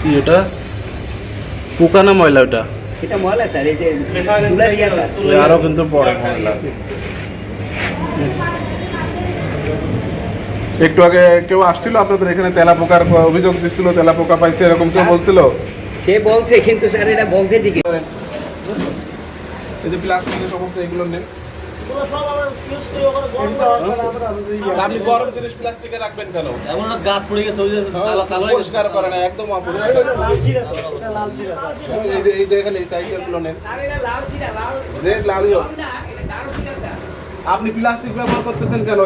কি এটা পোকা না ময়লা ওটা? এটা ময়লা স্যার, এই যে তুলা দিয়া স্যার। আরো কিন্তু পরে ময়লা। একটু আগে কেউ আসছিল আপনাদের এখানে তেলা পোকার অভিযোগ দিচ্ছিল, তেলা পোকা পাইছে এরকম কেউ বলছিল? সে বলছে কিন্তু স্যার এটা বলছে ঠিকই। এই যে প্লাস্টিকের সমস্ত এগুলো নেন, আপনি গরম জিনিস প্লাস্টিকে রাখবেন কেন? এমন না গাছ পড়ে গেছে, ওই যে কালো পরিষ্কার করে না, একদম অপরিষ্কার। এই দেখেন এই সাইকেলগুলো নেন, রেড লালই হোক। আপনি প্লাস্টিক ব্যবহার করতেছেন কেন?